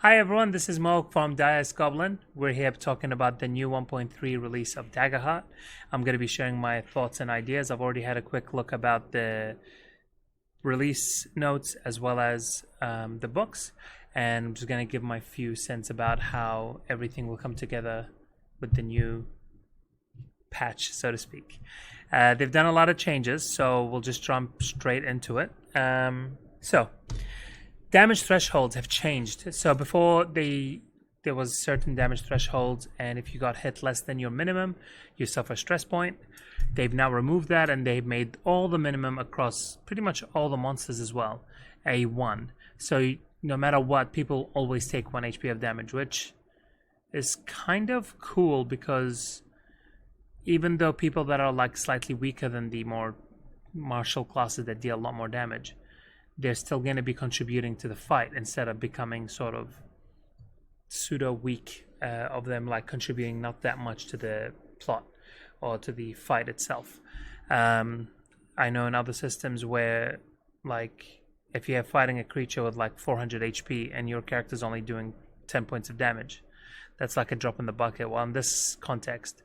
Hi everyone, this is Mo from Goblin. We're here talking about the new 1.3 release of Daggerheart. I'm going to be sharing my thoughts and ideas. I've already had a quick look about the release notes as well as the books, and I'm just going to give my few cents about how everything will come together with the new patch, so to speak. They've done a lot of changes, so we'll just jump straight into it. Damage thresholds have changed. So before there was certain damage thresholds, and if you got hit less than your minimum, you suffer a stress point. They've now removed that, and they've made all the minimum across pretty much all the monsters as well a 1. So no matter what, people always take 1 HP of damage, which is kind of cool because even though people that are like slightly weaker than the more martial classes that deal a lot more damage, they're still going to be contributing to the fight instead of becoming sort of pseudo weak of them like contributing not that much to the plot or to the fight itself. I know in other systems where like if you're fighting a creature with like 400 HP and your character's only doing 10 points of damage, that's like a drop in the bucket. Well, in this context,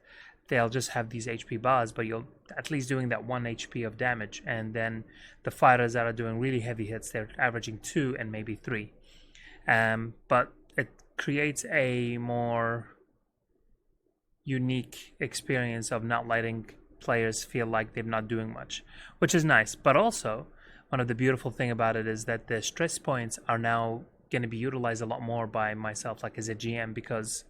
they'll just have these HP bars, but you're at least doing that 1 HP of damage. And then the fighters that are doing really heavy hits, they're averaging 2 and maybe 3. But it creates a more unique experience of not letting players feel like they're not doing much, which is nice. But also, one of the beautiful thing about it is that the stress points are now going to be utilized a lot more by myself, like as a GM, because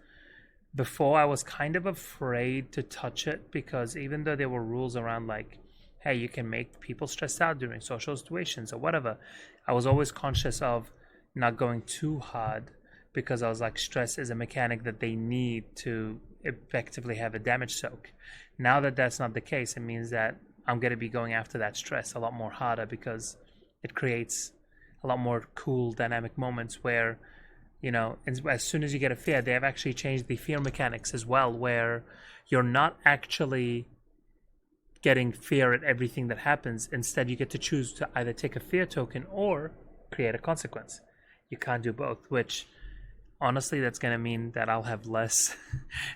before I was kind of afraid to touch it because even though there were rules around like, hey, you can make people stressed out during social situations or whatever, I was always conscious of not going too hard because I was like, stress is a mechanic that they need to effectively have a damage soak. Now that that's not the case, it means that I'm going to be going after that stress a lot more harder because it creates a lot more cool dynamic moments where, you know, as soon as you get a fear, they have actually changed the fear mechanics as well, where you're not actually getting fear at everything that happens. Instead, you get to choose to either take a fear token or create a consequence. You can't do both, which honestly, that's going to mean that I'll have less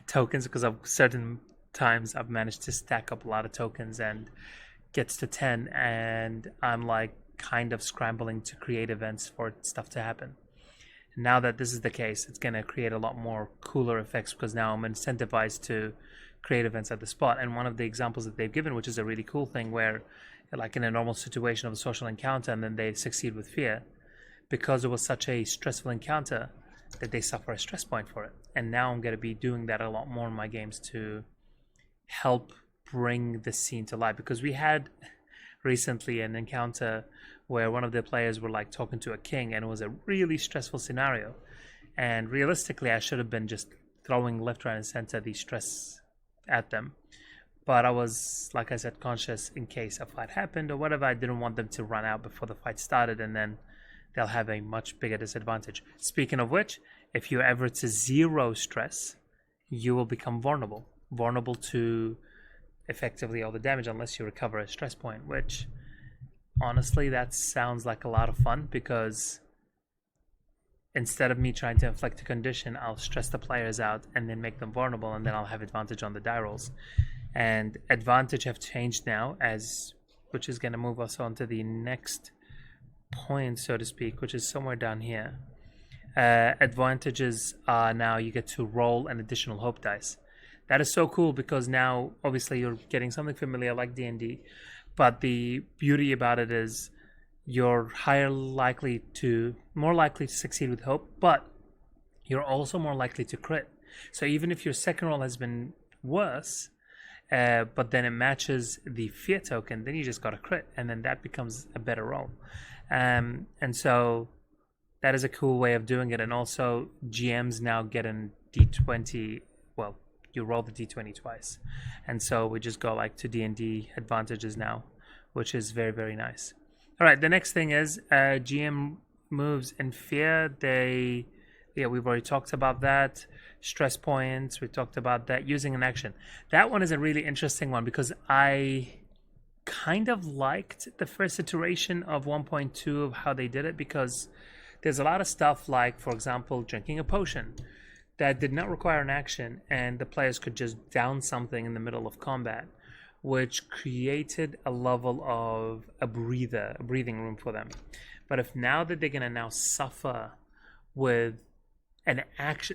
tokens because of certain times I've managed to stack up a lot of tokens and gets to 10, and I'm like kind of scrambling to create events for stuff to happen. Now that this is the case, it's going to create a lot more cooler effects because now I'm incentivized to create events at the spot. And one of the examples that they've given, which is a really cool thing, where like in a normal situation of a social encounter and then they succeed with fear, because it was such a stressful encounter that they suffer a stress point for it. And now I'm going to be doing that a lot more in my games to help bring the scene to life, because we had recently an encounter where one of the players were like talking to a king and it was a really stressful scenario, and realistically I should have been just throwing left, right and center the stress at them, but I was, like I said, conscious in case a fight happened or whatever. I didn't want them to run out before the fight started and then they'll have a much bigger disadvantage. Speaking of which, if you're ever to 0 stress, you will become vulnerable to effectively all the damage unless you recover a stress point, which honestly, that sounds like a lot of fun because instead of me trying to inflict a condition, I'll stress the players out and then make them vulnerable, and then I'll have advantage on the die rolls. And advantage have changed now, which is going to move us on to the next point, so to speak, which is somewhere down here. Advantages are now you get to roll an additional hope dice. That is so cool because now obviously you're getting something familiar like D&D, but the beauty about it is you're more likely to succeed with hope, but you're also more likely to crit. So even if your second roll has been worse, but then it matches the fear token, then you just got a crit, and then that becomes a better roll. And so that is a cool way of doing it. And also GMs now get a D20, well, you roll the D20 twice. And so we just go like to D&D advantages now, which is very, very nice. All right, the next thing is GM moves in fear. We've already talked about that. Stress points, we talked about that. Using an action. That one is a really interesting one because I kind of liked the first iteration of 1.2 of how they did it, because there's a lot of stuff like, for example, drinking a potion that did not require an action, and the players could just down something in the middle of combat, which created a level of a breathing room for them. But if now that they're going to now suffer with an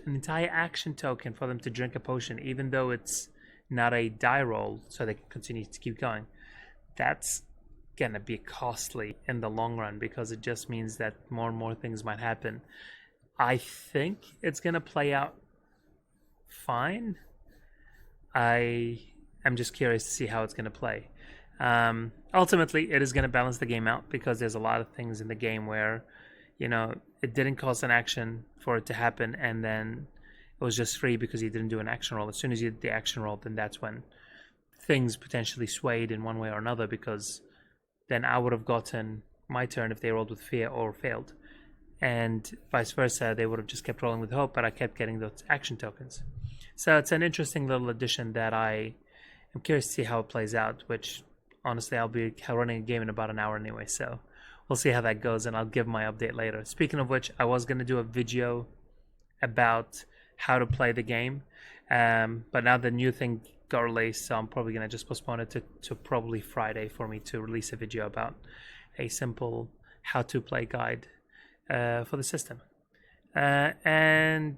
entire action token for them to drink a potion, even though it's not a die roll, so they can continue to keep going, that's going to be costly in the long run, because it just means that more and more things might happen. I think it's going to play out fine. I am just curious to see how it's going to play. Ultimately, it is going to balance the game out, because there's a lot of things in the game where, it didn't cost an action for it to happen, and then it was just free because you didn't do an action roll. As soon as you did the action roll, then that's when things potentially swayed in one way or another, because then I would have gotten my turn if they rolled with fear or failed. And vice versa, they would have just kept rolling with hope, but I kept getting those action tokens. So it's an interesting little addition that I am curious to see how it plays out, which honestly I'll be running a game in about an hour anyway, so we'll see how that goes, and I'll give my update later. Speaking of which, I was going to do a video about how to play the game, but now the new thing got released, so I'm probably going to just postpone it to probably Friday for me to release a video about a simple how-to play guide for the system. And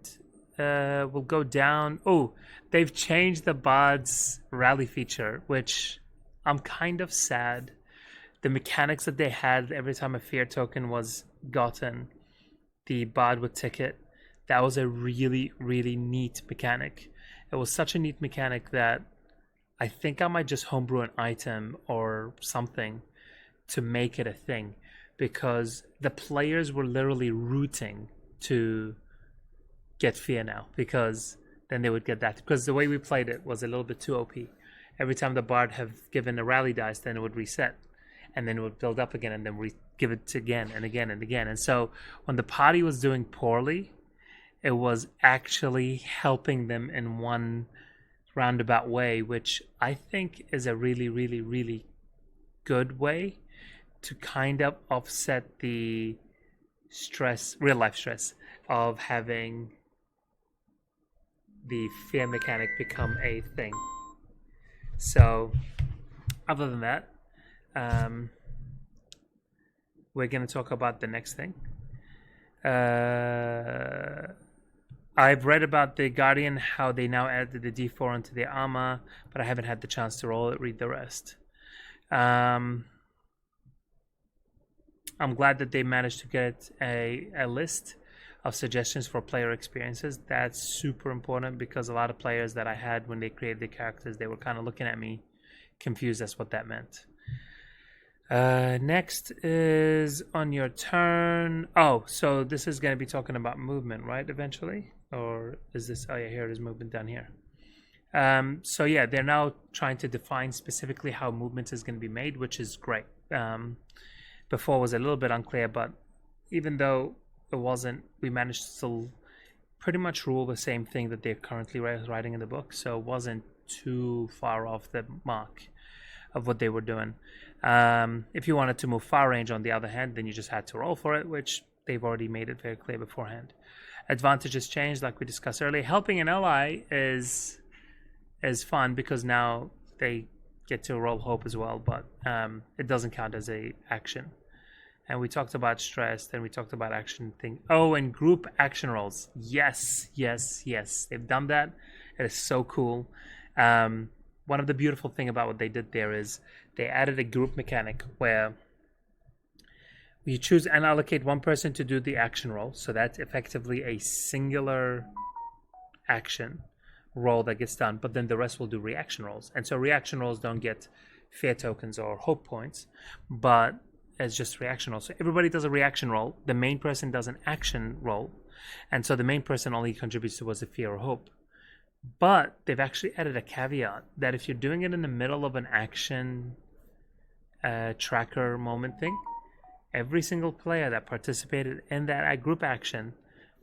we'll go down. Oh, they've changed the Bard's rally feature, which I'm kind of sad. The mechanics that they had every time a fear token was gotten, the Bard would ticket. That was a really, really neat mechanic. It was such a neat mechanic that I think I might just homebrew an item or something to make it a thing, because the players were literally rooting to get fear now, because then they would get that. Because the way we played it was a little bit too OP. Every time the Bard have given a rally dice, then it would reset, and then it would build up again, and then give it again and again and again. And so when the party was doing poorly, it was actually helping them in one roundabout way, which I think is a really, really, really good way to kind of offset the stress, real life stress, of having the fear mechanic become a thing. So other than that, we're going to talk about the next thing. I've read about the Guardian, how they now added the D4 onto their armor, but I haven't had the chance to read the rest. I'm glad that they managed to get a list of suggestions for player experiences. That's super important, because a lot of players that I had when they created the characters, they were kind of looking at me confused as what that meant. Next is on your turn. Oh, so this is going to be talking about movement, right, eventually? Or is this... Oh, yeah, here it is, movement down here. So, yeah, they're now trying to define specifically how movement is going to be made, which is great. Before was a little bit unclear, but even though it wasn't, we managed to still pretty much rule the same thing that they're currently writing in the book, so it wasn't too far off the mark of what they were doing. If you wanted to move far range, on the other hand, then you just had to roll for it, which they've already made it very clear beforehand. Advantages changed, like we discussed earlier. Helping an ally is fun, because now they get to roll hope as well, but it doesn't count as a action. And we talked about stress, then we talked about action thing. Oh, and group action rolls. Yes. They've done that. It is so cool. One of the beautiful thing about what they did there is they added a group mechanic where you choose and allocate one person to do the action roll. So that's effectively a singular action roll that gets done, but then the rest will do reaction rolls. And so reaction rolls don't get fear tokens or hope points, but it's just reaction rolls. So everybody does a reaction roll. The main person does an action roll. And so the main person only contributes towards a fear or hope. But they've actually added a caveat that if you're doing it in the middle of an action tracker moment thing, every single player that participated in that group action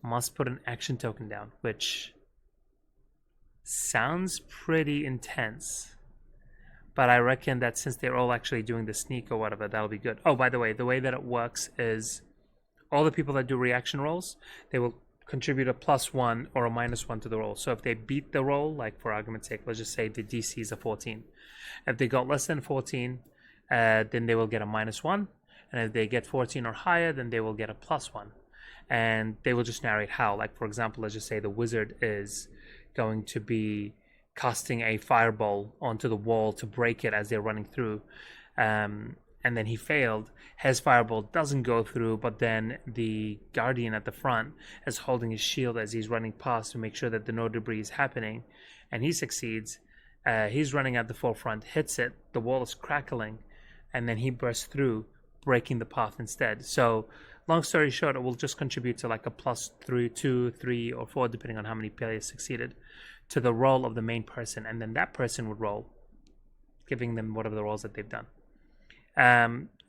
must put an action token down, which sounds pretty intense. But I reckon that since they're all actually doing the sneak or whatever, that'll be good. Oh, by the way that it works is all the people that do reaction rolls, they will contribute a +1 or a -1 to the roll. So if they beat the roll, like for argument's sake, let's just say the DC is a 14. If they got less than 14, then they will get a -1. And if they get 14 or higher, then they will get a +1. And they will just narrate how. Like, for example, let's just say the wizard is going to be casting a fireball onto the wall to break it as they're running through. And then he failed. His fireball doesn't go through, but then the guardian at the front is holding his shield as he's running past to make sure that the no debris is happening. And he succeeds. He's running at the forefront, hits it, the wall is crackling, and then he bursts through, breaking the path instead. So long story short, it will just contribute to like a +3, 2, 3, or 4, depending on how many players succeeded, to the roll of the main person. And then that person would roll, giving them whatever the rolls that they've done.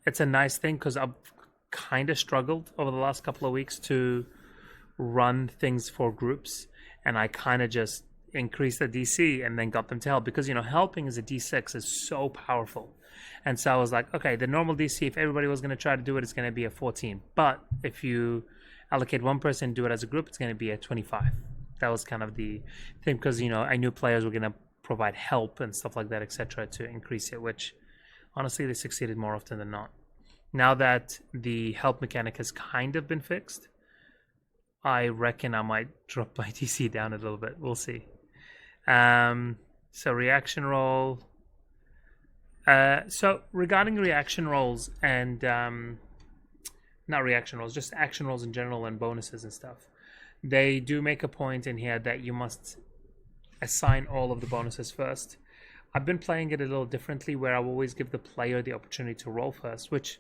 It's a nice thing because I've kind of struggled over the last couple of weeks to run things for groups. And I kind of just increased the DC and then got them to help, because, you know, helping as a D6 is so powerful. And so I was like, okay, the normal DC, if everybody was going to try to do it, it's going to be a 14. But if you allocate one person and do it as a group, it's going to be a 25. That was kind of the thing, because, you know, I knew players were going to provide help and stuff like that, etc., to increase it, which honestly they succeeded more often than not. Now that the help mechanic has kind of been fixed, I reckon I might drop my DC down a little bit. We'll see. So reaction roll. So regarding reaction rolls and not reaction rolls, just action rolls in general and bonuses and stuff, they do make a point in here that you must assign all of the bonuses first. I've been playing it a little differently, where I will always give the player the opportunity to roll first, which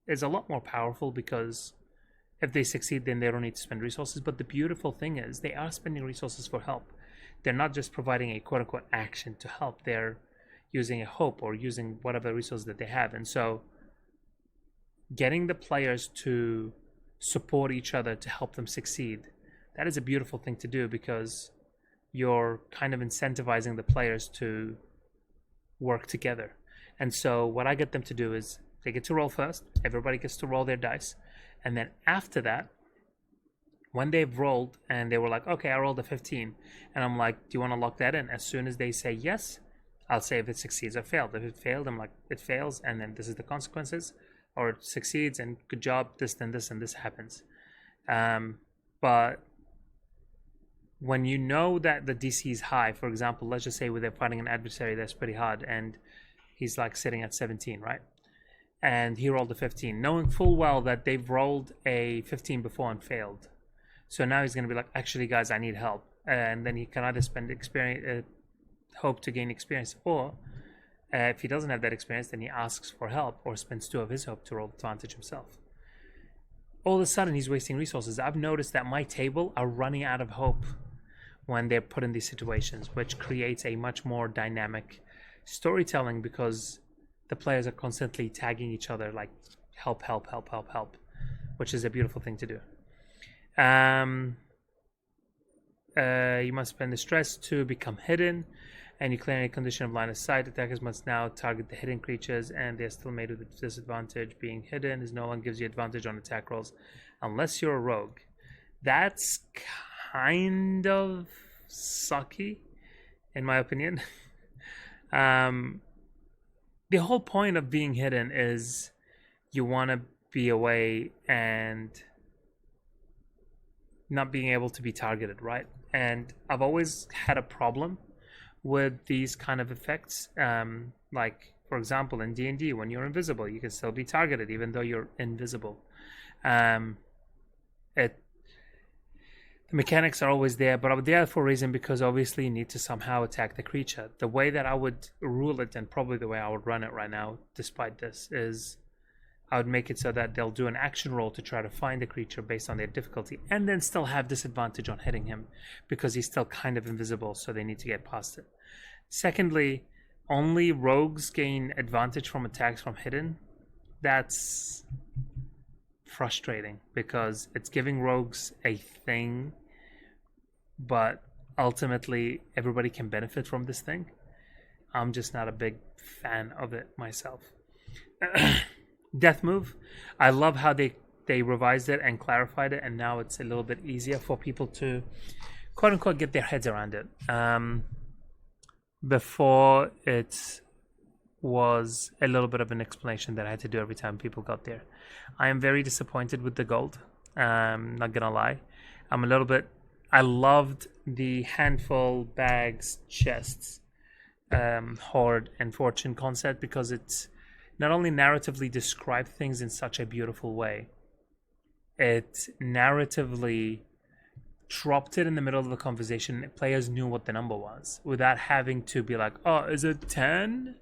is a lot more powerful, because if they succeed, then they don't need to spend resources. But the beautiful thing is they are spending resources for help. They're not just providing a quote-unquote action to help. They're using a hope or using whatever resources that they have. And so getting the players to support each other to help them succeed, that is a beautiful thing to do, because you're kind of incentivizing the players to work together. And so what I get them to do is they get to roll first. Everybody gets to roll their dice. And then after that, when they've rolled and they were like, okay, I rolled a 15. And I'm like, do you want to lock that in? As soon as they say yes, I'll say if it succeeds or failed. If it failed, I'm like, it fails, and then this is the consequences. Or it succeeds, and good job, this, then this, and this happens. But when you know that the DC is high, for example, let's just say they're fighting an adversary that's pretty hard, and he's like sitting at 17, right? And he rolled a 15, knowing full well that they've rolled a 15 before and failed. So now he's going to be like, actually, guys, I need help. And then he can either spend experience, hope to gain experience, or if he doesn't have that experience, then he asks for help or spends 2 of his hope to roll advantage himself. All of a sudden, he's wasting resources. I've noticed that my table are running out of hope when they're put in these situations, which creates a much more dynamic storytelling, because the players are constantly tagging each other like help, help, help, help, help, which is a beautiful thing to do. You must spend the stress to become hidden, and you clear any condition of line of sight. Attackers must now target the hidden creatures, and they're still made with a disadvantage. Being hidden is no one gives you advantage on attack rolls unless you're a rogue. That's kind of sucky, in my opinion. The whole point of being hidden is you want to be away and not being able to be targeted, right? And I've always had a problem with these kind of effects. Like, for example, in D&D, when you're invisible, you can still be targeted even though you're invisible. The mechanics are always there, but they're for a reason, because obviously you need to somehow attack the creature. The way that I would rule it, and probably the way I would run it right now, despite this, is I would make it so that they'll do an action roll to try to find the creature based on their difficulty, and then still have disadvantage on hitting him, because he's still kind of invisible, so they need to get past it. Secondly, only rogues gain advantage from attacks from hidden. That's frustrating, because it's giving rogues a thing, but ultimately everybody can benefit from this thing. I'm just not a big fan of it myself. Death move, I love how they they revised it and clarified it, and now it's a little bit easier for people to quote unquote get their heads around it. Before it was a little bit of an explanation that I had to do every time people got there. I am very disappointed with the gold. Not gonna lie. I loved the handful, bags, chests, hoard, and fortune concept because it's not only narratively described things in such a beautiful way, it narratively dropped it in the middle of the conversation. Players knew what the number was without having to be like, oh, is it 10?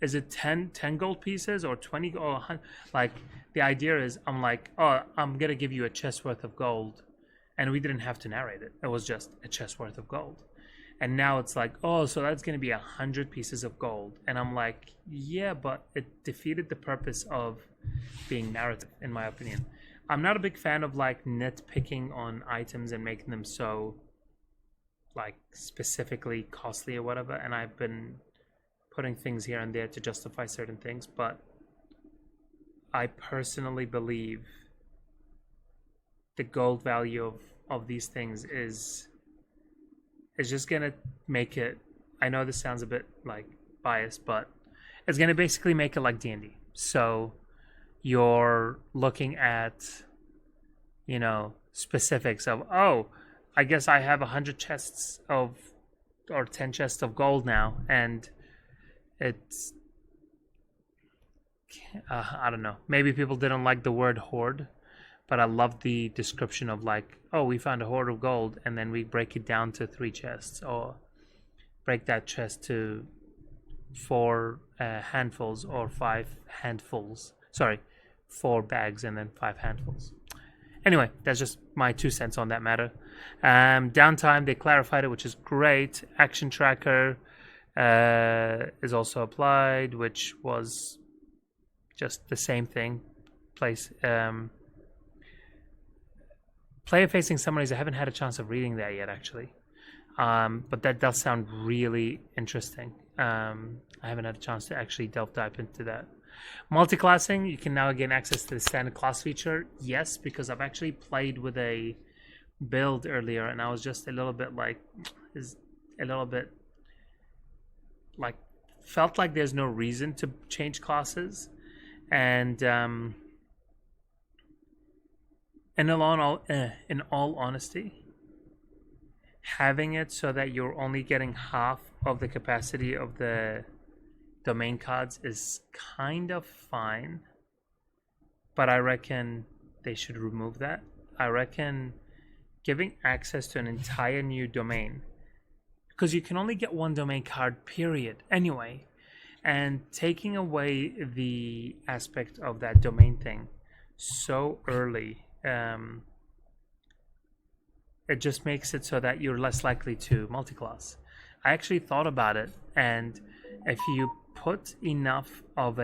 Is it 10 gold pieces or 20 or 100? Like, the idea is, I'm like, oh, I'm gonna give you a chest worth of gold, and we didn't have to narrate it. It was just a chest worth of gold. And now it's like, oh, so that's gonna be 100 pieces of gold. And I'm like, yeah, but it defeated the purpose of being narrative, in my opinion. I'm not a big fan of like nitpicking on items and making them so like specifically costly or whatever. And I've been putting things here and there to justify certain things, but I personally believe the gold value of these things is just gonna make it. I know this sounds a bit like biased, but it's gonna basically make it like D&D. So you're looking at, you know, specifics of, oh, I guess I have 100 chests of or 10 chests of gold now, and it's I don't know, maybe people didn't like the word hoard, but I love the description of like, oh, we found a hoard of gold, and then we break it down to 3 chests, or break that chest to 4 handfuls or 5 handfuls. Sorry, 4 bags and then 5 handfuls. Anyway, that's just my 2 cents on that matter. Downtime, they clarified it, which is great. Action tracker is also applied, which was just the same thing. Player-facing summaries, I haven't had a chance of reading that yet, actually. But that does sound really interesting. I haven't had a chance to actually dive into that. Multi-classing, you can now gain access to the standard class feature. Yes, because I've actually played with a build earlier, and I was just a little bit like, felt like there's no reason to change classes. And in all honesty, having it so that you're only getting half of the capacity of the domain cards is kind of fine, but I reckon they should remove that. I reckon giving access to an entire new domain, because you can only get 1 domain card period anyway, and taking away the aspect of that domain thing so early, it just makes it so that you're less likely to multi-class. I actually thought about it, and if you put enough of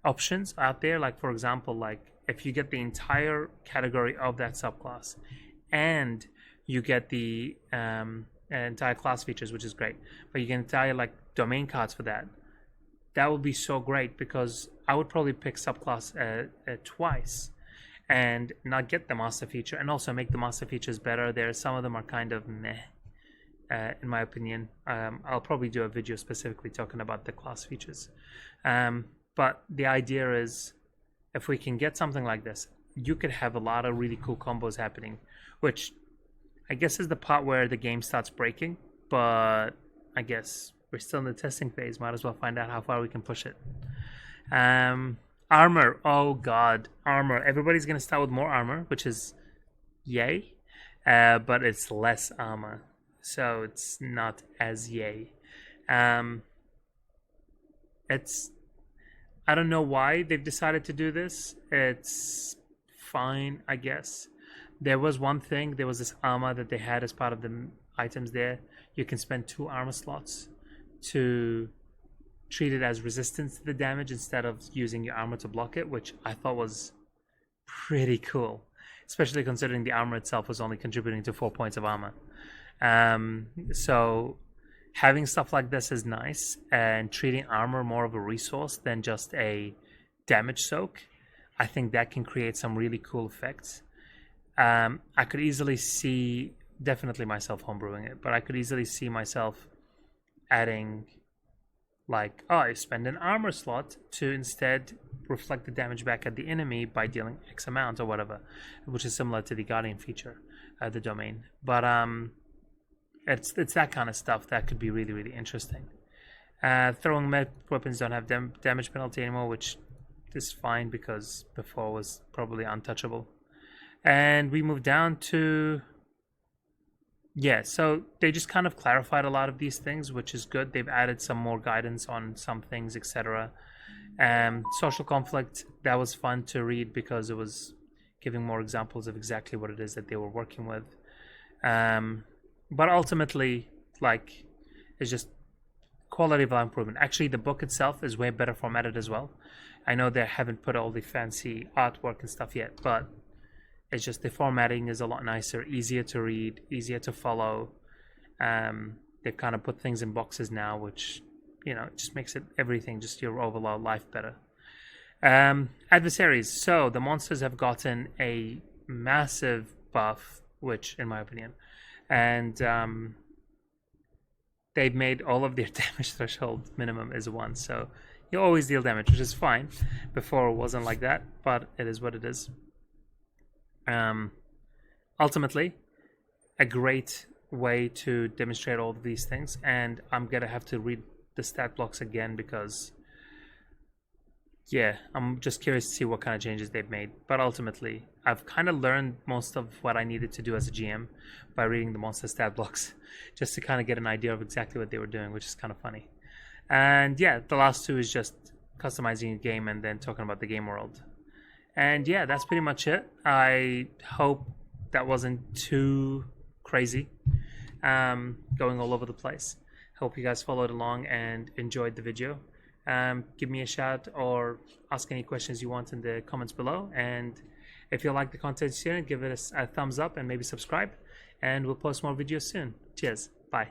options out there, like for example, like if you get the entire category of that subclass and you get the entire class features, which is great, but you get entire like domain cards for that would be so great, because I would probably pick subclass twice and not get the master feature, and also make the master features better. Some of them are kind of meh. In my opinion. I'll probably do a video specifically talking about the class features. But the idea is, if we can get something like this, you could have a lot of really cool combos happening, which I guess is the part where the game starts breaking, but I guess we're still in the testing phase. Might as well find out how far we can push it. Armor. Oh god, armor. Everybody's going to start with more armor, which is yay, but it's less armor. So it's not as yay. It's, I don't know why they've decided to do this. It's fine, I guess. There was this armor that they had as part of the items there. You can spend 2 armor slots to treat it as resistance to the damage instead of using your armor to block it, which I thought was pretty cool, especially considering the armor itself was only contributing to 4 points of armor. So having stuff like this is nice, and treating armor more of a resource than just a damage soak, I think that can create some really cool effects. I could easily see, definitely myself homebrewing it, but I could easily see myself adding, like, oh, I spend an armor slot to instead reflect the damage back at the enemy by dealing X amount or whatever, which is similar to the Guardian feature, the domain. But it's that kind of stuff that could be really, really interesting. Throwing weapons don't have damage penalty anymore, which is fine because before was probably untouchable. And we move down to, yeah, so they just kind of clarified a lot of these things, which is good. They've added some more guidance on some things, etc. Social conflict, that was fun to read because it was giving more examples of exactly what it is that they were working with. But ultimately, like, it's just quality of life improvement. Actually, the book itself is way better formatted as well. I know they haven't put all the fancy artwork and stuff yet, but it's just the formatting is a lot nicer, easier to read, easier to follow. They've kind of put things in boxes now, which, just makes it everything, just your overall life better. Adversaries. So the monsters have gotten a massive buff, which, in my opinion, and they've made all of their damage threshold minimum is 1. So you always deal damage, which is fine. Before it wasn't like that, but it is what it is. Ultimately, a great way to demonstrate all of these things, and I'm gonna have to read the stat blocks again because, yeah, I'm just curious to see what kind of changes they've made. But ultimately, I've kind of learned most of what I needed to do as a GM by reading the monster stat blocks, just to kind of get an idea of exactly what they were doing, which is kind of funny. And yeah, the last 2 is just customizing a game and then talking about the game world. And yeah, that's pretty much it. I hope that wasn't too crazy, going all over the place. Hope you guys followed along and enjoyed the video. Give me a shout or ask any questions you want in the comments below. And if you like the content soon, give it a thumbs up and maybe subscribe. And we'll post more videos soon. Cheers. Bye.